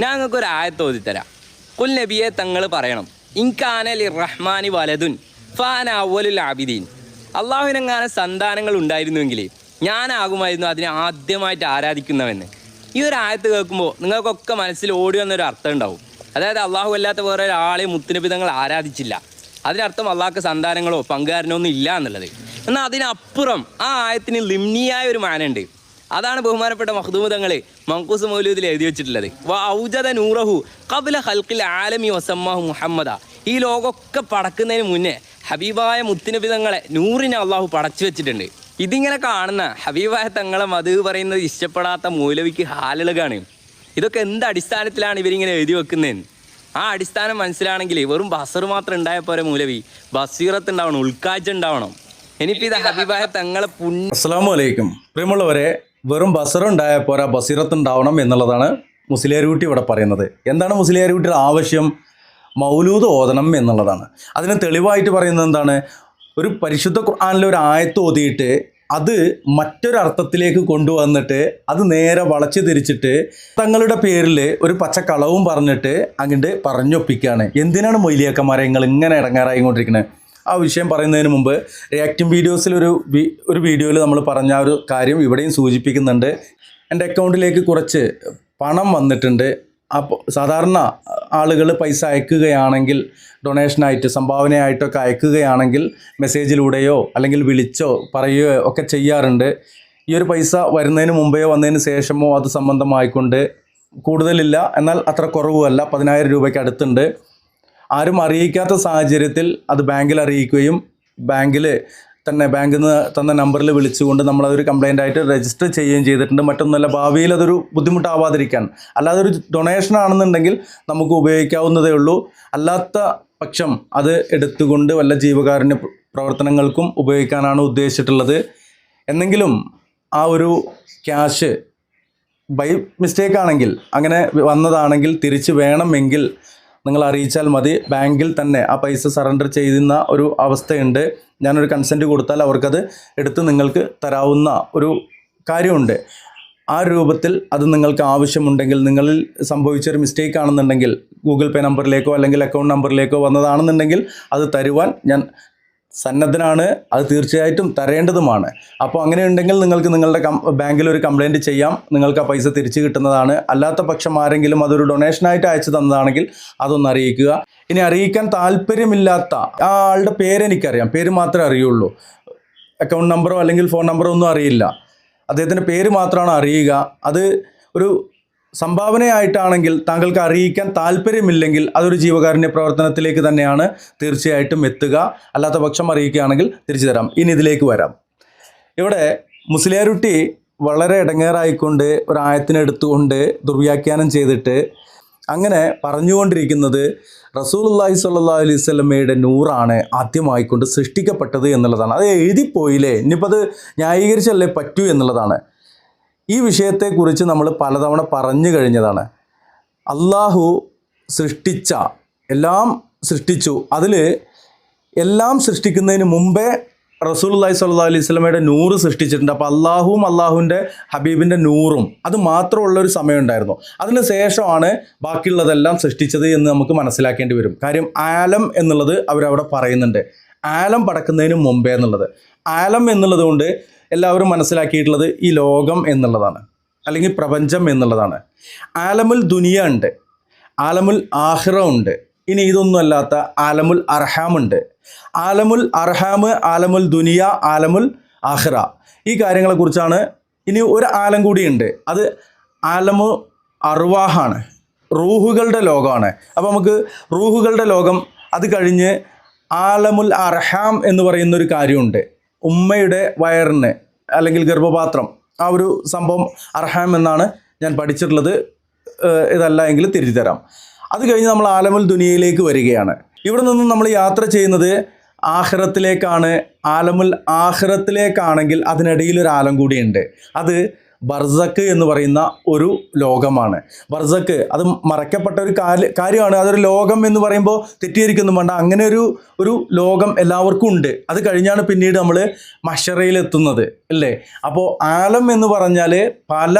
ഞാൻ നിങ്ങൾക്ക് ഒരു ആയത്ത് ഓതിത്തരാം. കുൽ നബിയെ തങ്ങൾ പറയണം, ഇൻകാന ലിറഹ്മാനി വലതുൻ ഫാന അവ്വലുൽ ആബിദീൻ. അള്ളാഹുവിനെങ്ങാനും സന്താനങ്ങൾ ഉണ്ടായിരുന്നുവെങ്കിൽ ഞാനാകുമായിരുന്നു അതിനെ ആദ്യമായിട്ട് ആരാധിക്കുന്നവെന്ന്. ഈ ഒരു ആയത്ത് കേൾക്കുമ്പോൾ നിങ്ങൾക്കൊക്കെ മനസ്സിൽ ഓടി വന്നൊരു അർത്ഥം ഉണ്ടാവും. അതായത് അള്ളാഹു അല്ലാത്ത വേറെ ഒരാളെയും മുത്തുനബി തങ്ങൾ ആരാധിച്ചില്ല. അതിനർത്ഥം അള്ളാഹ്ക്ക് സന്താനങ്ങളോ പങ്കുകാരനോ ഒന്നും ഇല്ല എന്നുള്ളത്. എന്നാൽ അതിനപ്പുറം ആ ആയത്തിന് ലിംനിയായ ഒരു മാനുണ്ട്. അതാണ് ബഹുമാനപ്പെട്ട മഖ്ദൂം തങ്ങൾ മങ്കൂസ് മൗലൂദിൽ എഴുതി വെച്ചിട്ടുള്ളത്. ഔജദ നൂറഹു ഖബ്ല ഖൽഖിൽ ആലമി വസമ്മാഹു മുഹമ്മദ. ഈ ലോകമൊക്കെ പടക്കുന്നതിന് മുന്നേ ഹബീബായ മുത്തുനബി തങ്ങളെ നൂറിനെ അള്ളാഹു പടച്ചു വെച്ചിട്ടുണ്ട്. ഇതിങ്ങനെ കാണുന്ന ഹബീബായ തങ്ങളെ മത് പറയുന്നത് ഇഷ്ടപ്പെടാത്ത മൗലവിക്ക് ഹാലുകളാണ്. ഇതൊക്കെ എന്ത് അടിസ്ഥാനത്തിലാണ് ഇവരിങ്ങനെ എഴുതി വെക്കുന്നതെന്ന് ആ അടിസ്ഥാനം മനസ്സിലാണെങ്കിൽ വെറും ബസർ മാത്രം ഉണ്ടായ പോലെ മൗലവി ബസീറത്ത് ഉണ്ടാവണം, ഉൾക്കാഴ്ച ഉണ്ടാവണം. ഇനിയിപ്പോൾ ഇത് ഹബീബായ തങ്ങളെ അസ്സലാമു അലൈക്കും. പ്രിയമുള്ളവരെ, വെറും ബസർ ഉണ്ടായ പോരാ ബസീറത്ത് ഉണ്ടാവണം എന്നുള്ളതാണ് മുസ്ലിയാർകുട്ടി ഇവിടെ പറയുന്നത്. എന്താണ് മുസ്ലിയാർകുട്ടിയുടെ ആവശ്യം? മൗലൂദ് ഓതണം എന്നുള്ളതാണ്. അതിന് തെളിവായിട്ട് പറയുന്നത് എന്താണ്? ഒരു പരിശുദ്ധ ഖുർആനിലെ ഒരു ആയത്ത് ഓതിയിട്ട് അത് മറ്റൊരർത്ഥത്തിലേക്ക് കൊണ്ടുവന്നിട്ട് അത് നേരെ വളച്ചു തിരിച്ചിട്ട് തങ്ങളുടെ പേരിൽ ഒരു പച്ചക്കളവും പറഞ്ഞിട്ട് അങ്ങോട്ട് പറഞ്ഞൊപ്പിക്കുകയാണ്. എന്തിനാണ് മൊയ്ലിയാക്കന്മാരെ നിങ്ങൾ ഇങ്ങനെ ഇടങ്ങാറായിക്കൊണ്ടിരിക്കുന്നത്? ആ വിഷയം പറയുന്നതിന് മുമ്പ് റിയാക്റ്റിംഗ് വീഡിയോസിൽ ഒരു വീഡിയോയിൽ നമ്മൾ പറഞ്ഞ ഒരു കാര്യം ഇവിടെയും സൂചിപ്പിക്കുന്നുണ്ട്. എൻ്റെ അക്കൗണ്ടിലേക്ക് കുറച്ച് പണം വന്നിട്ടുണ്ട്. അപ്പോൾ സാധാരണ ആളുകൾ പൈസ അയക്കുകയാണെങ്കിൽ, ഡൊണേഷനായിട്ട് സംഭാവനയായിട്ടൊക്കെ അയക്കുകയാണെങ്കിൽ മെസ്സേജിലൂടെയോ അല്ലെങ്കിൽ വിളിച്ചോ പറയുകയോ ഒക്കെ ചെയ്യാറുണ്ട്. ഈ ഒരു പൈസ വരുന്നതിന് മുമ്പെയോ വന്നതിന് ശേഷമോ അത് സംബന്ധമായിക്കൊണ്ട് കൂടുതലില്ല, എന്നാൽ അത്ര കുറവുമല്ല, 10,000 രൂപയ്ക്ക് അടുത്തുണ്ട്. ആരും അറിയിക്കാത്ത സാഹചര്യത്തിൽ അത് ബാങ്കിൽ അറിയിക്കുകയും ബാങ്കിൽ നിന്ന് തന്ന നമ്പറിൽ വിളിച്ചുകൊണ്ട് നമ്മളതൊരു കംപ്ലൈൻ്റ് ആയിട്ട് രജിസ്റ്റർ ചെയ്യുകയും ചെയ്തിട്ടുണ്ട്. മറ്റൊന്നുമല്ല, ഭാവിയിൽ അതൊരു ബുദ്ധിമുട്ടാവാതിരിക്കാൻ. അല്ലാതെ ഒരു ഡൊണേഷൻ ആണെന്നുണ്ടെങ്കിൽ നമുക്ക് ഉപയോഗിക്കാവുന്നതേ ഉള്ളൂ. അല്ലാത്ത പക്ഷം അത് എടുത്തുകൊണ്ട് വല്ല ജീവകാരുണ്യ പ്രവർത്തനങ്ങൾക്കും ഉപയോഗിക്കാനാണ് ഉദ്ദേശിച്ചിട്ടുള്ളത്. എന്നെങ്കിലും ആ ഒരു ക്യാഷ് ബൈ മിസ്റ്റേക്ക് ആണെങ്കിൽ, അങ്ങനെ വന്നതാണെങ്കിൽ തിരിച്ച് വേണമെങ്കിൽ നിങ്ങൾ അറിയിച്ചാൽ മതി. ബാങ്കിൽ തന്നെ ആ പൈസ സറണ്ടർ ചെയ്യുന്ന ഒരു അവസ്ഥയുണ്ട്. ഞാനൊരു കൺസെൻറ്റ് കൊടുത്താൽ അവർക്കത് എടുത്ത് നിങ്ങൾക്ക് തരാവുന്ന ഒരു കാര്യമുണ്ട്. ആ രൂപത്തിൽ അത് നിങ്ങൾക്ക് ആവശ്യമുണ്ടെങ്കിൽ, നിങ്ങളിൽ സംഭവിച്ചൊരു മിസ്റ്റേക്ക് ആണെന്നുണ്ടെങ്കിൽ, ഗൂഗിൾ പേ നമ്പറിലേക്കോ അല്ലെങ്കിൽ അക്കൗണ്ട് നമ്പറിലേക്കോ വന്നതാണെന്നുണ്ടെങ്കിൽ അത് തരുവാൻ ഞാൻ സന്നദ്ധനാണ്. അത് തീർച്ചയായിട്ടും തരേണ്ടതുമാണ്. അപ്പോൾ അങ്ങനെയുണ്ടെങ്കിൽ നിങ്ങൾക്ക് നിങ്ങളുടെ ബാങ്കിൽ ഒരു കംപ്ലയിൻറ്റ് ചെയ്യാം. നിങ്ങൾക്ക് ആ പൈസ തിരിച്ചു കിട്ടുന്നതാണ്. അല്ലാത്ത പക്ഷം ആരെങ്കിലും അതൊരു ഡൊണേഷനായിട്ട് അയച്ചു തന്നതാണെങ്കിൽ അതൊന്ന് അറിയിക്കുക. ഇനി അറിയിക്കാൻ താല്പര്യമില്ലാത്ത ആ ആളുടെ പേരെനിക്കറിയാം, പേര് മാത്രമേ അറിയുള്ളൂ. അക്കൗണ്ട് നമ്പറോ അല്ലെങ്കിൽ ഫോൺ നമ്പറോ ഒന്നും അറിയില്ല. അദ്ദേഹത്തിൻ്റെ പേര് മാത്രമാണ് അറിയുക. അത് ഒരു സംഭാവനയായിട്ടാണെങ്കിൽ താങ്കൾക്ക് അറിയിക്കാൻ താല്പര്യമില്ലെങ്കിൽ അതൊരു ജീവകാരുണ്യ പ്രവർത്തനത്തിലേക്ക് തന്നെയാണ് തീർച്ചയായിട്ടും എത്തുക. അല്ലാത്ത പക്ഷം അറിയിക്കുകയാണെങ്കിൽ തിരിച്ചു തരാം. ഇനി ഇതിലേക്ക് വരാം. ഇവിടെ മുസ്ലിയാരുട്ടി വളരെ ഇടങ്ങേറായിക്കൊണ്ട് ഒരു ആയത്തിനെടുത്തുകൊണ്ട് ദുർവ്യാഖ്യാനം ചെയ്തിട്ട് അങ്ങനെ പറഞ്ഞുകൊണ്ടിരിക്കുന്നത് റസൂലുള്ളാഹി സ്വല്ലല്ലാഹു അലൈഹി വസല്ലമയുടെ നൂറാണ് ആദ്യമായിക്കൊണ്ട് സൃഷ്ടിക്കപ്പെട്ടത് എന്നുള്ളതാണ്. അത് എഴുതിപ്പോയില്ലേ, ഇനിയിപ്പോൾ അത് ന്യായീകരിച്ചല്ലേ പറ്റൂ എന്നുള്ളതാണ്. ഈ വിഷയത്തെക്കുറിച്ച് നമ്മൾ പലതവണ പറഞ്ഞു കഴിഞ്ഞതാണ്. അള്ളാഹു സൃഷ്ടിച്ച എല്ലാം സൃഷ്ടിച്ചു. അതിൽ എല്ലാം സൃഷ്ടിക്കുന്നതിന് മുമ്പേ റസൂലുള്ളാഹി സ്വല്ലല്ലാഹു അലൈഹി വസല്ലമയുടെ നൂറ് സൃഷ്ടിച്ചിട്ടുണ്ട്. അപ്പോൾ അള്ളാഹുവും അള്ളാഹുവിൻ്റെ ഹബീബിൻ്റെ നൂറും അത് മാത്രമുള്ളൊരു സമയം ഉണ്ടായിരുന്നു. അതിന് ശേഷമാണ് ബാക്കിയുള്ളതെല്ലാം സൃഷ്ടിച്ചത് എന്ന് നമുക്ക് മനസ്സിലാക്കേണ്ടി വരും. കാര്യം ആലം എന്നുള്ളത് അവരവിടെ പറയുന്നുണ്ട്. ആലം പടക്കുന്നതിന് മുമ്പേ എന്നുള്ളത്. ആലം എന്നുള്ളത് കൊണ്ട് എല്ലാവരും മനസ്സിലാക്കിയിട്ടുള്ളത് ഈ ലോകം എന്നുള്ളതാണ്, അല്ലെങ്കിൽ പ്രപഞ്ചം എന്നുള്ളതാണ്. ആലമുൽ ദുനിയ ഉണ്ട്, ആലമുൽ ആഖിറ ഉണ്ട്. ഇനി ഇതൊന്നും അല്ലാത്ത ആലമുൽ അർഹാമുണ്ട്. ആലമുൽ അർഹാം, ആലമുൽ ദുനിയ, ആലമുൽ ആഖിറ, ഈ കാര്യങ്ങളെക്കുറിച്ചാണ്. ഇനി ഒരു ആലം കൂടിയുണ്ട്, അത് ആലമു അർവാഹാണ്, റൂഹുകളുടെ ലോകമാണ്. അപ്പോൾ നമുക്ക് റൂഹുകളുടെ ലോകം, അത് കഴിഞ്ഞ് ആലമുൽ അർഹാം എന്ന് പറയുന്നൊരു കാര്യമുണ്ട്. ഉമ്മയുടെ വയറിന് അല്ലെങ്കിൽ ഗർഭപാത്രം, ആ ഒരു സംഭവം അർഹാം എന്നാണ് ഞാൻ പഠിച്ചിട്ടുള്ളത്. ഇതല്ല എങ്കിൽ തിരിച്ചു തരാം. അത് കഴിഞ്ഞ് നമ്മൾ ആലമുൽ ദുനിയയിലേക്ക് വരികയാണ്. ഇവിടെ നിന്നും നമ്മൾ യാത്ര ചെയ്യുന്നത് ആഖിറത്തിലേക്കാണ്. ആലമുൽ ആഖിറത്തിലേക്കാണെങ്കിൽ അതിനിടയിൽ ഒരു ആലം കൂടിയുണ്ട്. അത് ബർസക്ക് എന്ന് പറയുന്ന ഒരു ലോകമാണ്. ബർസക്ക് അത് മറക്കപ്പെട്ട ഒരു കാര്യമാണ്. അതൊരു ലോകം എന്ന് പറയുമ്പോൾ തെറ്റിദ്ധരിക്കൊന്നും വേണ്ട. അങ്ങനെ ഒരു ലോകം എല്ലാവർക്കും ഉണ്ട്. അത് കഴിഞ്ഞാണ് പിന്നീട് നമ്മൾ മഹ്ശറയിലെത്തുന്നത്, അല്ലേ? അപ്പോൾ ആലം എന്ന് പറഞ്ഞാൽ പല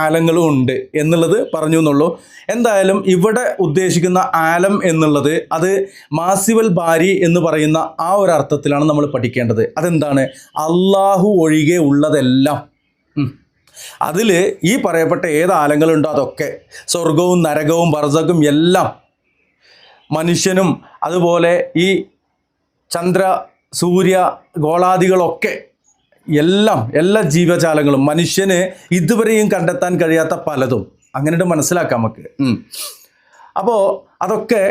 ആലങ്ങളും ഉണ്ട് എന്നുള്ളത് പറഞ്ഞു എന്നുള്ളൂ. എന്തായാലും ഇവിടെ ഉദ്ദേശിക്കുന്ന ആലം എന്നുള്ളത് അത് മാസിവൽ ബാരി എന്ന് പറയുന്ന ആ ഒരു അർത്ഥത്തിലാണ് നമ്മൾ പഠിക്കേണ്ടത്. അതെന്താണ്? അള്ളാഹു ഒഴികെ ഉള്ളതെല്ലാം. അതിൽ ഈ പറയപ്പെട്ട ഏത് ആലങ്ങളുണ്ടോ അതൊക്കെ, സ്വർഗവും നരകവും ബർസഖും എല്ലാം, മനുഷ്യനും അതുപോലെ ഈ ചന്ദ്ര സൂര്യ ഗോളാദികളൊക്കെ എല്ലാം, എല്ലാ ജീവജാലങ്ങളും, മനുഷ്യന് ഇതുവരെയും കണ്ടെത്താൻ കഴിയാത്ത പലതും അങ്ങനെ മനസ്സിലാക്കാം നമുക്ക്. അപ്പോൾ അതൊക്കെ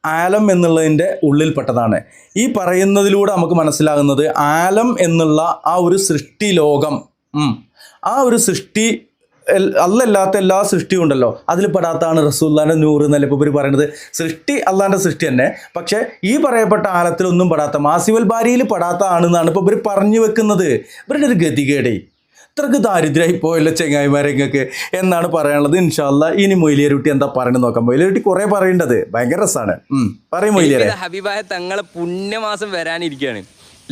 ആലം എന്നുള്ളതിൻ്റെ ഉള്ളിൽപ്പെട്ടതാണ്. ഈ പറയുന്നതിലൂടെ നമുക്ക് മനസ്സിലാകുന്നത് ആലം എന്നുള്ള ആ ഒരു സൃഷ്ടി ലോകം, ആ ഒരു സൃഷ്ടി അല്ലല്ലാത്ത എല്ലാ സൃഷ്ടിയും ഉണ്ടല്ലോ, അതിൽ പെടാത്തതാണ് റസൂലുള്ളാഹിന്റെ നൂറ് എന്നല്ല ഇപ്പോൾ ഇവർ പറയുന്നത്. സൃഷ്ടി അള്ളാഹിൻ്റെ സൃഷ്ടി തന്നെ, പക്ഷേ ഈ പറയപ്പെട്ട ആലത്തിലൊന്നും പെടാത്ത, മാസിവൽ ബാരിയിൽ പെടാത്ത ആണെന്നാണ് ഇപ്പോൾ ഇവർ പറഞ്ഞു വെക്കുന്നത്. ഇവരുടെ ഒരു ഗതികേടേ, ഇത്രക്ക് ദാരിദ്ര്യമായി പോയല്ലോ ചെങ്ങായിമാരെ ഇങ്ങക്ക് എന്നാണ് പറയാനുള്ളത്. ഇൻഷാ അല്ലാഹ് ഇനി മൊയ്ലിയരുട്ടി എന്താ പറയണെന്ന് നോക്കാം. മൊയ്ലിയരുട്ടി കുറേ പറയേണ്ടത്, ഭയങ്കര രസമാണ്. പറയും മൊയ്ലിയരെ. ഹബീബായ തങ്ങളെ പുണ്യമാസം വരാനിരിക്കുകയാണ്.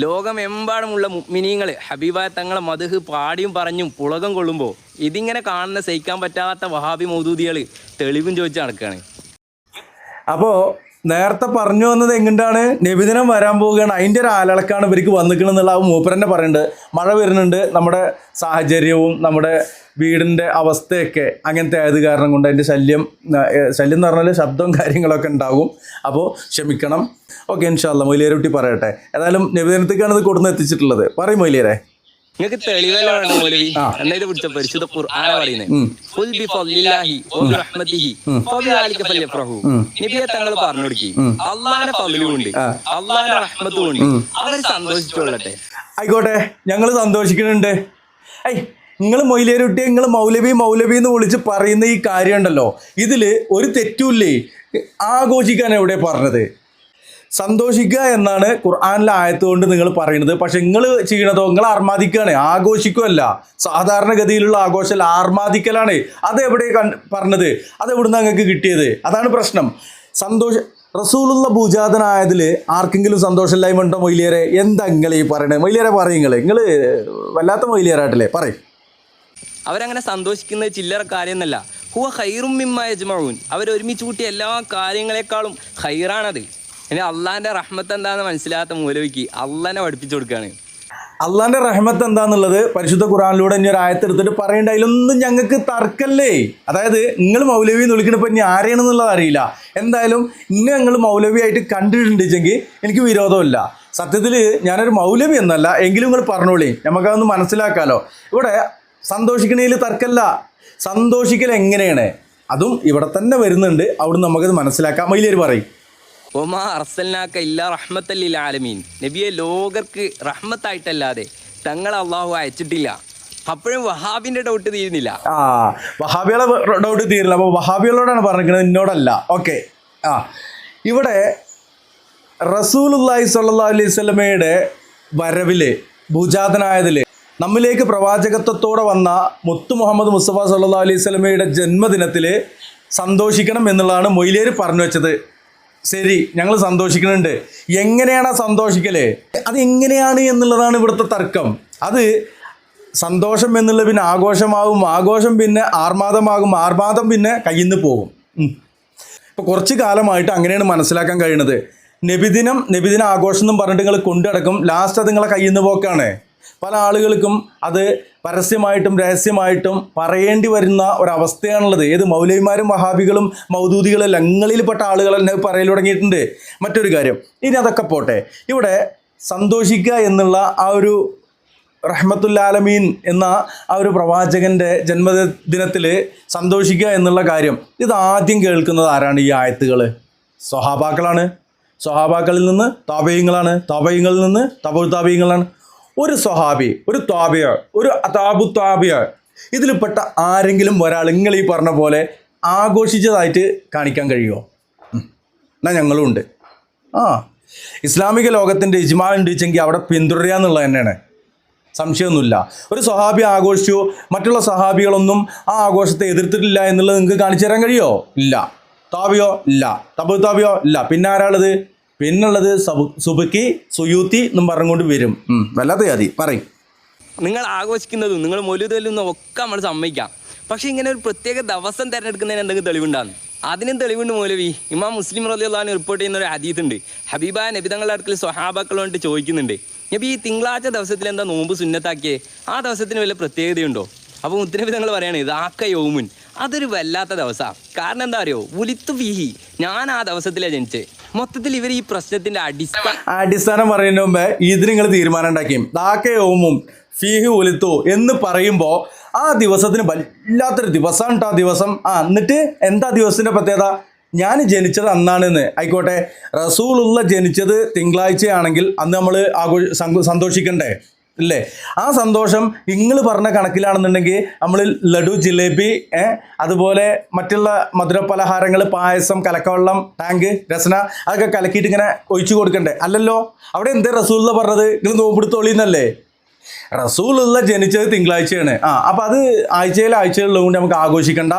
ലോകമെമ്പാടുമുള്ള മുഅ്മിനീങ്ങൾ ഹബീബായ തങ്ങളെ മദ്ഹ് പാടിയും പറഞ്ഞും പുളകം കൊള്ളുമ്പോൾ ഇതിങ്ങനെ കാണുന്ന സഹിക്കാൻ പറ്റാത്ത വഹാബി മൗദൂദികൾ തെളിവും ചോദിച്ച് നടക്കുകയാണ്. അപ്പോൾ നേരത്തെ പറഞ്ഞു വന്നത് എങ്ങോട്ടാണ്? നബിദിനം വരാൻ പോവുകയാണ്, അതിൻ്റെ ഒരു ആലളക്കാണ് ഇവർക്ക് വന്നിക്കണമെന്നുള്ള ആ മൂപ്പരന്നെ പറയുന്നുണ്ട്. മഴ വരുന്നുണ്ട്, നമ്മുടെ സാഹചര്യവും നമ്മുടെ വീടിൻ്റെ അവസ്ഥയൊക്കെ അങ്ങനത്തെ ആയത് കാരണം കൊണ്ട് അതിൻ്റെ ശല്യം എന്ന് പറഞ്ഞാൽ ശബ്ദവും കാര്യങ്ങളൊക്കെ ഉണ്ടാകും. അപ്പോൾ ക്ഷമിക്കണം. ഓക്കെ, ഇൻഷാ അല്ലാഹ് മൊയ്ലിയരുട്ടി പറയട്ടെ. ഏതായാലും നബിദിനത്തേക്കാണ് ഇത് കൊടുന്ന് എത്തിച്ചിട്ടുള്ളത്. പറയും മൊയ്ലിയരെ. നിങ്ങൾക്ക് തെളിവല്ലോ മൗലവി? എന്നാ പിടിച്ച പരിശുദ്ധ ഖുർആന പറയുന്നത് നബിയെ തങ്ങൾ പറഞ്ഞു കൊടുക്കി അള്ളാന്റെ ഫളിലും ഉണ്ട്, അള്ളാന്റെ റഹ്മത്തും ഉണ്ട്, അവർ സന്തോഷിച്ചോളട്ടെ. ആയിക്കോട്ടെ, ഞങ്ങൾ സന്തോഷിക്കുന്നുണ്ട്. നിങ്ങൾ മൊയ്ലിയരുട്ടി, നിങ്ങൾ മൗലവി എന്ന് വിളിച്ച് പറയുന്ന ഈ കാര്യം ഉണ്ടല്ലോ, ഇതിൽ ഒരു തെറ്റുമില്ലേ. ആഘോഷിക്കാൻ എവിടെ പറഞ്ഞത്? സന്തോഷിക്കുക എന്നാണ് ഖുർആനിലെ ആയത്ത് കൊണ്ട് നിങ്ങൾ പറയുന്നത്. പക്ഷെ നിങ്ങൾ ചെയ്യണതോ, നിങ്ങൾ ആർമാദിക്കുകയാണ്, ആഘോഷിക്കുകയല്ല. സാധാരണഗതിയിലുള്ള ആഘോഷം ആർമാദിക്കലാണ്. അതെവിടെ പറഞ്ഞത്? അതെവിടുന്ന് നിങ്ങൾക്ക് കിട്ടിയത്? അതാണ് പ്രശ്നം. റസൂലുള്ള ഭൂജാതനായതിൽ ആർക്കെങ്കിലും സന്തോഷമില്ലായ്മ ഉണ്ടോ മൊയ്ലിയരെ? എന്താ നിങ്ങൾ ഈ പറയണേ? മൊയ്ലിയരെ പറയും, നിങ്ങൾ വല്ലാത്ത മൊയ്ലിയരായിട്ടില്ലേ? പറയും. അവരങ്ങനെ സന്തോഷിക്കുന്നത് ചില്ലറ കാര്യമെന്നല്ല. ഹുവ ഖൈറും മിമ്മ യജ്മഊൻ, അവരൊരുമിച്ച് കൂട്ടിയ എല്ലാ കാര്യങ്ങളെക്കാളും ഖൈറാണത്. ഇനി അള്ളാന്റെ റഹ്മത്ത് എന്താണെന്ന് മനസ്സിലാത്ത മൗലവിക്ക് അള്ളാനെ പഠിപ്പിച്ചു കൊടുക്കുകയാണ്. അള്ളാന്റെ റഹ്മത്ത് എന്താന്നുള്ളത് പരിശുദ്ധ ഖുർആനിലൂടെ ഇനി ഒരു ആയത്തെടുത്തിട്ട് പറയേണ്ട, അതിലൊന്നും ഞങ്ങൾക്ക് തർക്കല്ലേ. അതായത് നിങ്ങൾ മൗലവി എന്ന് വിളിക്കണപ്പോൾ ഇനി ആരെയാണെന്നുള്ളത് അറിയില്ല. എന്തായാലും ഇന്ന് ഞങ്ങൾ മൗലവിയായിട്ട് കണ്ടിട്ടുണ്ടെങ്കിൽ എനിക്ക് വിരോധമില്ല. സത്യത്തിൽ ഞാനൊരു മൗലവി എന്നല്ല, എങ്കിലും നിങ്ങൾ പറഞ്ഞോളി, നമുക്കതൊന്ന് മനസ്സിലാക്കാമല്ലോ. ഇവിടെ സന്തോഷിക്കണതിൽ തർക്കമല്ല. സന്തോഷിക്കൽ എങ്ങനെയാണ് അതും ഇവിടെ തന്നെ വരുന്നുണ്ട്. അവിടെ നമുക്കത് മനസ്സിലാക്കാം. മൊയ്ലിയർ പറയും. ഒമാ അർസൽനാക്ക ഇല്ലാ റഹ്മത്തൽ ലിൽ ആലമീൻ, നബിയെ ലോകർക്ക് റഹ്മത്തായിട്ടല്ലാതെ തങ്ങൾ അള്ളാഹു അയച്ചിട്ടില്ല. അപ്പോഴും വഹാബിന്റെ ഡൗട്ട് തീരുന്നില്ല. വഹാബികളെ ഡൗട്ട് തീരില്ല. അപ്പോൾ വഹാബികളോടാണ് പറഞ്ഞിരിക്കുന്നത്, എന്നോടല്ല. ഓക്കെ, ഇവിടെ റസൂലുള്ളാഹി സ്വല്ലല്ലാഹു അലൈഹി വസല്ലമയുടെ വരവിൽ, ഭുജാതനായതിൽ, നമ്മിലേക്ക് പ്രവാചകത്വത്തോടെ വന്ന മുത്തു മുഹമ്മദ് മുസ്തഫ സല്ലല്ലാഹു അലൈഹി വസല്ലമയുടെ ജന്മദിനത്തിൽ സന്തോഷിക്കണം എന്നുള്ളതാണ് മൊയ്ലിയർ പറഞ്ഞു വെച്ചത്. ശരി, ഞങ്ങൾ സന്തോഷിക്കുന്നുണ്ട്. എങ്ങനെയാണ് സന്തോഷിക്കല്? അത് എങ്ങനെയാണ് എന്നുള്ളതാണ് ഇവിടുത്തെ തർക്കം. അത് സന്തോഷം എന്നുള്ളത് പിന്നെ ആഘോഷമാകും, ആഘോഷം പിന്നെ ആർമാദമാകും, ആർമാദം പിന്നെ കയ്യിൽ നിന്ന് പോകും. ഇപ്പോൾ കുറച്ച് കാലമായിട്ട് അങ്ങനെയാണ് മനസ്സിലാക്കാൻ കഴിയുന്നത്. നബിദിന ആഘോഷം എന്നും പറഞ്ഞിട്ട് നിങ്ങൾ കൊണ്ടുനടക്കും, ലാസ്റ്റ് അത് നിങ്ങളെ കയ്യിൽ നിന്ന് പോക്കാണ്. പല ആളുകൾക്കും അത് പരസ്യമായിട്ടും രഹസ്യമായിട്ടും പറയേണ്ടി വരുന്ന ഒരവസ്ഥയാണുള്ളത്. ഏത് മൗലവിമാരും വഹാബികളും മൗദൂദികളും ലങ്ങളിൽപ്പെട്ട ആളുകൾ തന്നെ പറയൽ തുടങ്ങിയിട്ടുണ്ട്. മറ്റൊരു കാര്യം, ഇനി അതൊക്കെ പോട്ടെ, ഇവിടെ സന്തോഷിക്കുക എന്നുള്ള ആ ഒരു റഹ്മത്തുൽ ആലമീൻ എന്ന ആ ഒരു പ്രവാചകൻ്റെ ജന്മദിനത്തിൽ സന്തോഷിക്കുക എന്നുള്ള കാര്യം, ഇത് ആദ്യം കേൾക്കുന്നത് ആരാണ്? ഈ ആയത്തുകൾ സ്വഹാബാക്കളാണ്. സ്വഹാബാക്കളിൽ നിന്ന് താബഈങ്ങളാണ്, താബഈങ്ങളിൽ നിന്ന് തബഉ താബഈങ്ങളാണ്. ഒരു സ്വഹാബി, ഒരു താബിയ, ഒരു താബു താബിയ, ഇതിൽപ്പെട്ട ആരെങ്കിലും ഒരാൾ നിങ്ങൾ ഈ പറഞ്ഞ പോലെ ആഘോഷിച്ചതായിട്ട് കാണിക്കാൻ കഴിയുമോ? എന്നാൽ ഞങ്ങളും ഉണ്ട്. ഇസ്ലാമിക ലോകത്തിൻ്റെ ഇജ്മാ ഉണ്ട് വെച്ചെങ്കിൽ അവിടെ പിന്തുടരുക എന്നുള്ളത് തന്നെയാണ്, സംശയമൊന്നുമില്ല. ഒരു സ്വഹാബി ആഘോഷിച്ചു, മറ്റുള്ള സ്വഹാബികളൊന്നും ആ ആഘോഷത്തെ എതിർത്തിട്ടില്ല എന്നുള്ളത് നിങ്ങൾക്ക് കാണിച്ചു തരാൻ കഴിയുമോ? ഇല്ല. താബിയോ ഇല്ല, തബു താബിയോ ഇല്ല. പിന്നെ ആരാളത്? പിന്നുള്ളത് സുബക്കി, സുയൂത്തി എന്നും പറഞ്ഞുകൊണ്ട് വരും. വല്ലാത്ത ജാതി. പറയും. നിങ്ങൾ ആഘോഷിക്കുന്നതും നിങ്ങൾ മൗലൂദ് ചൊല്ലുന്നതും ഒക്കെ നമ്മൾ സമ്മതിക്കാം. പക്ഷേ ഇങ്ങനെ ഒരു പ്രത്യേക ദിവസം തിരഞ്ഞെടുക്കുന്നതിന് എന്തെങ്കിലും തെളിവുണ്ടാകും? അതിനും തെളിവുണ്ട് മൗലവി. ഇമാം മുസ്ലിം റളിയല്ലാഹു അൻഹു റിപ്പോർട്ട് ചെയ്യുന്ന ഒരു ഹദീസ് ഉണ്ട്. ഹബീബായ നബി തങ്ങളുടെ അടുക്കൽ സ്വഹാബാക്കളോട് ചോദിക്കുന്നുണ്ട്, നബി ഈ തിങ്കളാഴ്ച ദിവസത്തിൽ എന്താ നോമ്പ് സുന്നത്താക്കിയേ? ആ ദിവസത്തിന് വല്ല പ്രത്യേകതയുണ്ടോ? അപ്പോൾ മുത്തുനബി തങ്ങൾ പറയാണ്, ഇതാക്ക യൗമുൻ, അതൊരു വല്ലാത്ത ദിവസമാണ്. കാരണം എന്താ അറിയോ? ഉലിത്തു ഫീഹി, ഞാൻ ആ ദിവസത്തിലാണ് ജനിച്ചത്. മൊത്തത്തിൽ ഇവർ ഈ പ്രശ്നത്തിന്റെ അടിസ്ഥാനം പറയുന്നതിന് മുമ്പേ ഇതിന് നിങ്ങൾ തീരുമാനം ഉണ്ടാക്കിയും ദാക്ക യൗമും ഫീഹി ഉലിത്തു എന്ന് പറയുമ്പോൾ ആ ദിവസത്തിന് വല്ലാത്തൊരു ദിവസമാണ് ആ ദിവസം. എന്നിട്ട് എന്താ ദിവസത്തിന്റെ പ്രത്യേകത? ഞാൻ ജനിച്ചത് അന്നാണെന്ന്. ആയിക്കോട്ടെ, റസൂലുള്ള ജനിച്ചത് തിങ്കളാഴ്ചയാണെങ്കിൽ അന്ന് നമ്മൾ സന്തോഷിക്കണ്ടേ? ഇല്ലേ? ആ സന്തോഷം നിങ്ങൾ പറഞ്ഞ കണക്കിലാണെന്നുണ്ടെങ്കിൽ നമ്മൾ ലഡു, ജിലേബി, അതുപോലെ മറ്റുള്ള മധുരപലഹാരങ്ങൾ, പായസം, കലക്കവെള്ളം, ടാങ്ക്, രസന അതൊക്കെ കലക്കിയിട്ട് ഇങ്ങനെ ഒഴിച്ചു കൊടുക്കണ്ടേ? അല്ലല്ലോ. അവിടെ എന്തേ റസൂലുള്ള പറഞ്ഞത്? നിങ്ങൾ നോമ്പെടുത്തോളിന്നല്ലേ? റസൂലുള്ള ജനിച്ചത് തിങ്കളാഴ്ചയാണ്. അപ്പം അത് ആഴ്ചകളിലുള്ളതുകൊണ്ട് നമുക്ക് ആഘോഷിക്കണ്ട,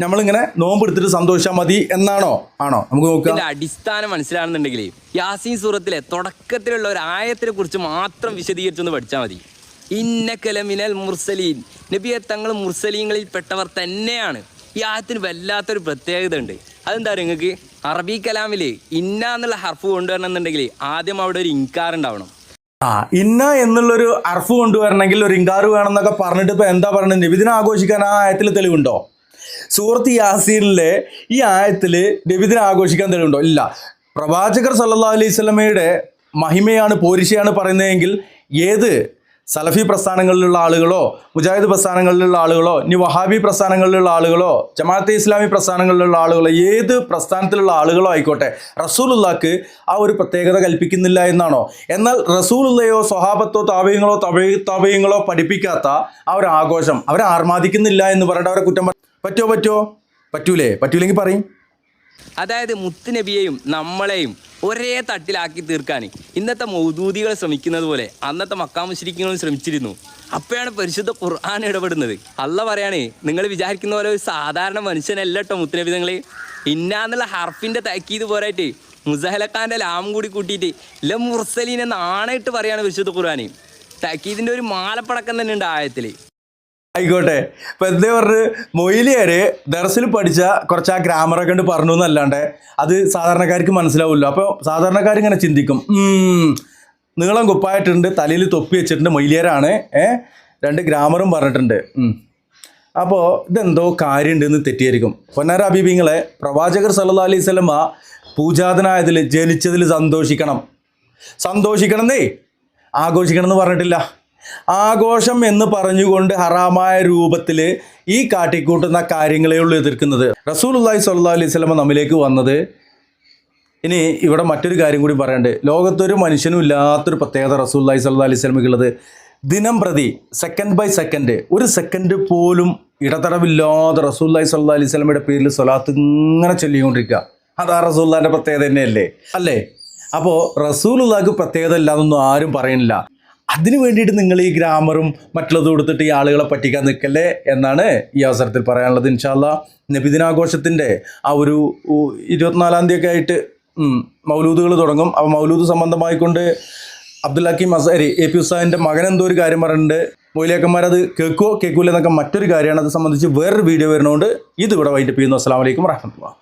നമ്മളിങ്ങനെ നോമ്പെടുത്തിട്ട് സന്തോഷിച്ചാൽ മതി എന്നാണോ? ആണോ? നമുക്ക് നോക്കാം. അടിസ്ഥാനം മനസ്സിലാണെന്നുണ്ടെങ്കിൽ യാസീൻ സൂറത്തിലെ തുടക്കത്തിലുള്ള ഒരു ആയത്തിനെ കുറിച്ച് മാത്രം വിശദീകരിച്ചൊന്ന് പഠിച്ചാൽ മതി. ഇന്നക ലമിനൽ മുർസലീൻ, നബിയെ തങ്ങൾ മുർസലീങ്ങളിൽ പെട്ടവർ തന്നെയാണ്. ഈ ആയത്തിന് വല്ലാത്തൊരു പ്രത്യേകത ഉണ്ട്. അതെന്താ പറയുക? നിങ്ങൾക്ക് അറബി കലാമിൽ ഇന്ന എന്നുള്ള ഹർഫ് കൊണ്ടുവരണമെന്നുണ്ടെങ്കിൽ ആദ്യം അവിടെ ഒരു ഇൻകാർ ഉണ്ടാവണം. ഇന്ന എന്നുള്ളൊരു അർഫ് കൊണ്ടുവരണമെങ്കിൽ ഒരു ഇൻകാർ വേണമെന്നൊക്കെ പറഞ്ഞിട്ട് ഇപ്പോൾ എന്താ പറയുന്നത്? നബിദിനം ആഘോഷിക്കാൻ ആ ആയത്തിൽ തെളിവുണ്ടോ? സൂറത്ത് യാസീനിലെ ഈ ആയത്തിൽ നബിദിനം ആഘോഷിക്കാൻ തെളിവുണ്ടോ? ഇല്ല. പ്രവാചകർ സല്ലല്ലാഹു അലൈഹി വസല്ലമയുടെ മഹിമയാണ്, പോരിശയാണ് പറയുന്നതെങ്കിൽ ഏത് സലഫി പ്രസ്ഥാനങ്ങളിലുള്ള ആളുകളോ, മുജാഹിദ് പ്രസ്ഥാനങ്ങളിലുള്ള ആളുകളോ, ഇനി വഹാബി പ്രസ്ഥാനങ്ങളിലുള്ള ആളുകളോ, ജമാഅത്തെ ഇസ്ലാമി പ്രസ്ഥാനങ്ങളിലുള്ള ആളുകളോ, ഏത് പ്രസ്ഥാനത്തിലുള്ള ആളുകളോ ആയിക്കോട്ടെ, റസൂലുള്ളാക്ക് ആ ഒരു പ്രത്യേകത കൽപ്പിക്കുന്നില്ല എന്നാണോ? എന്നാൽ റസൂലുള്ളയോ സ്വഹാബത്തോ താബഈങ്ങളോ പഠിപ്പിക്കാത്ത ആ ഒരു ആഘോഷം അവരെ ആർമാദിക്കുന്നില്ല എന്ന് പറഞ്ഞിട്ട് അവരെ കുറ്റം പറ്റൂലെങ്കിൽ പറയും. അതായത് മുത്തുനബിയെയും നമ്മളെയും ഒരേ തട്ടിലാക്കി തീർക്കാൻ ഇന്നത്തെ മൗദൂദികൾ ശ്രമിക്കുന്നത് പോലെ അന്നത്തെ മക്കാ മുശ്രിക്കുകളും ശ്രമിച്ചിരുന്നു. അപ്പോഴാണ് പരിശുദ്ധ ഖുർആൻ ഇടപെടുന്നത്. അള്ളാഹ് പറയാണ്, നിങ്ങൾ വിചാരിക്കുന്ന പോലെ ഒരു സാധാരണ മനുഷ്യനല്ല കേട്ടോ മുത്തുനബി. നിങ്ങൾ ഇന്നാന്നുള്ള ഹർഫിൻ്റെ തക്കീത് പോരായിട്ട് മുസഹലക്കാൻ്റെ ലാം കൂടി കൂട്ടിയിട്ട് ല മുർസലീൻ എന്ന് ആണയിട്ട് പറയാണ് പരിശുദ്ധ ഖുർആൻ. തക്കീതിൻ്റെ ഒരു മാലപ്പടക്കം തന്നെ ഉണ്ട് ആയത്തിൽ. ആയിക്കോട്ടെ. ഇപ്പം എന്താ പറഞ്ഞ് മൊയ്ലിയാർ ദർസിൽ പഠിച്ച കുറച്ച് ആ ഗ്രാമറൊക്കെ ഉണ്ട് പറഞ്ഞു എന്നല്ലാണ്ട് അത് സാധാരണക്കാർക്ക് മനസ്സിലാവില്ല. അപ്പോൾ സാധാരണക്കാരിങ്ങനെ ചിന്തിക്കും, നീളം കുപ്പായിട്ടുണ്ട്, തലയിൽ തൊപ്പി വെച്ചിട്ടുണ്ട്, മൊയ്ലിയാരാണ്, 2 ഗ്രാമറും പറഞ്ഞിട്ടുണ്ട്. അപ്പോൾ ഇതെന്തോ കാര്യമുണ്ടെന്ന് തെറ്റിയായിരിക്കും. പൊന്നാര ഹബീബിങ്ങളെ, പ്രവാചകർ സല്ലല്ലാഹു അലൈഹി വസല്ലമ പൂജാതനായതിൽ ജനിച്ചതിൽ സന്തോഷിക്കണമെന്നേ, ആഘോഷിക്കണം എന്ന് പറഞ്ഞിട്ടില്ല. ആഘോഷം എന്ന് പറഞ്ഞുകൊണ്ട് ഹറാമായ രൂപത്തിൽ ഈ കാട്ടിക്കൂട്ടുന്ന കാര്യങ്ങളെ ഉള്ളൂ എതിർക്കുന്നത്. റസൂലുള്ളാഹി സ്വല്ലല്ലാഹു അലൈഹി വസല്ലമ നമ്മിലേക്ക് വന്നത്. ഇനി ഇവിടെ മറ്റൊരു കാര്യം കൂടി പറയണ്ട്. ലോകത്തൊരു മനുഷ്യനും ഇല്ലാത്തൊരു പ്രത്യേകത റസൂലുള്ളാഹി സ്വല്ലല്ലാഹു അലൈഹി വസല്ലമയ്ക്കുള്ളത്, ദിനം പ്രതി സെക്കൻഡ് ബൈ സെക്കൻഡ്, ഒരു സെക്കൻഡ് പോലും ഇടതടവില്ലാതെ റസൂലുള്ളാഹി സ്വല്ലല്ലാഹു അലൈഹി വസല്ലമയുടെ പേരിൽ സ്വലാത്ത് ഇങ്ങനെ ചൊല്ലിക്കൊണ്ടിരിക്കുക. അതാ റസൂലുള്ളാഹിൻ്റെ പ്രത്യേകത തന്നെയല്ലേ? അല്ലേ? അപ്പോൾ റസൂലുള്ളാഹിക്ക് പ്രത്യേകത ഇല്ലാതൊന്നും ആരും പറയുന്നില്ല. അതിനു വേണ്ടിയിട്ട് നിങ്ങൾ ഈ ഗ്രാമറും മറ്റുള്ളത് കൊടുത്തിട്ട് ഈ ആളുകളെ പറ്റിക്കാൻ നിൽക്കല്ലേ എന്നാണ് ഈ അവസരത്തിൽ പറയാനുള്ളത്. ഇൻഷാ അല്ലാഹ് നബിദിനാഘോഷത്തിൻ്റെ ആ ഒരു 24-ാം തീയതി ഒക്കെ ആയിട്ട് മൗലൂദുകൾ തുടങ്ങും. അപ്പോൾ മൗലൂദ് സംബന്ധമായിക്കൊണ്ട് അബ്ദുൽ ഹക്കീം അസ്ഹരി AP ഉസ്താദിൻ്റെ മകൻ എന്തോ ഒരു കാര്യം പറയുന്നുണ്ട്. മൗലിയാക്കന്മാരത് കേൾക്കുമോ കേൾക്കൂല എന്നൊക്കെ മറ്റൊരു കാര്യമാണ്. അത് സംബന്ധിച്ച് വേറൊരു വീഡിയോ വരുന്നതുകൊണ്ട് ഇതിവിടെ വൈൻഡപ്പ് ചെയ്യുന്നു. അസ്സലാമു അലൈക്കും വറഹ്മത്തുള്ളാഹി.